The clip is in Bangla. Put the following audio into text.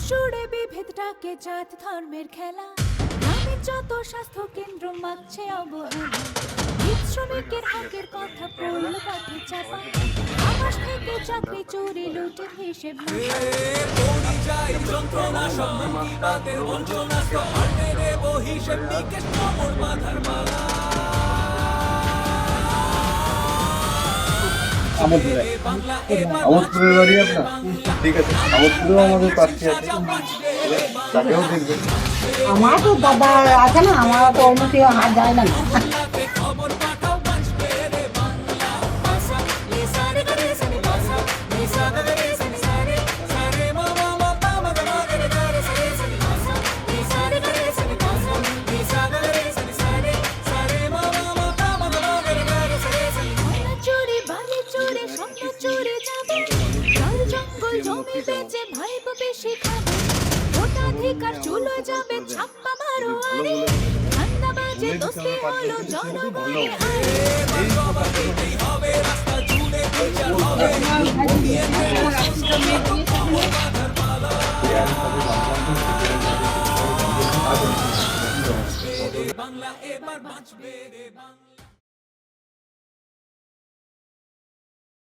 সুরে বিভেদটাকে জাত ধর্মের খেলা, গ্রামের যত স্বাস্থ্য কেন্দ্র মাগছে অবহেলা, গীত শ্রমিকের হকের কথা পড়ল পথে চাপা, আকাশ থেকে চাকরি চুরি লুটের হিসেব না। পরিযায়ী যন্ত্রণা সব বাতের বঞ্চনা হারতে দেব হিসেব নিকেশ কোমর বাঁধার মালা। আমোদপুরের বাড়ি আপনার? ঠিক আছে, আমোদপুরেও আমাদের প্রার্থী আছে, তাকেও দেখবেন। আমার তো দাদা আছে না, আমার তো অন্য কেউ হাত যায় না। খবর পাঠাও বাঁচবে রে বাংলা। সারে মামা মাতা মাতা মাগরে গারে সারে সারে সারে মামা মাতা মাতা মাগরে গারে সারে সারে। ময়না চুরি বালি চুরি স্বপ্ন চুরি যাবে, জল জঙ্গল জমি বেচে ভাইব বেশি খাবে, ভোটাধিকার চুলো যাবে ছাপ্পা মারো আরে, ঠান্ডা বাজে দোস্তি হলো জনগণের হারে। হবে রাস্তা জুড়ে বিচার হবে বাংলা এবার বাঁচবে রে বাংলা।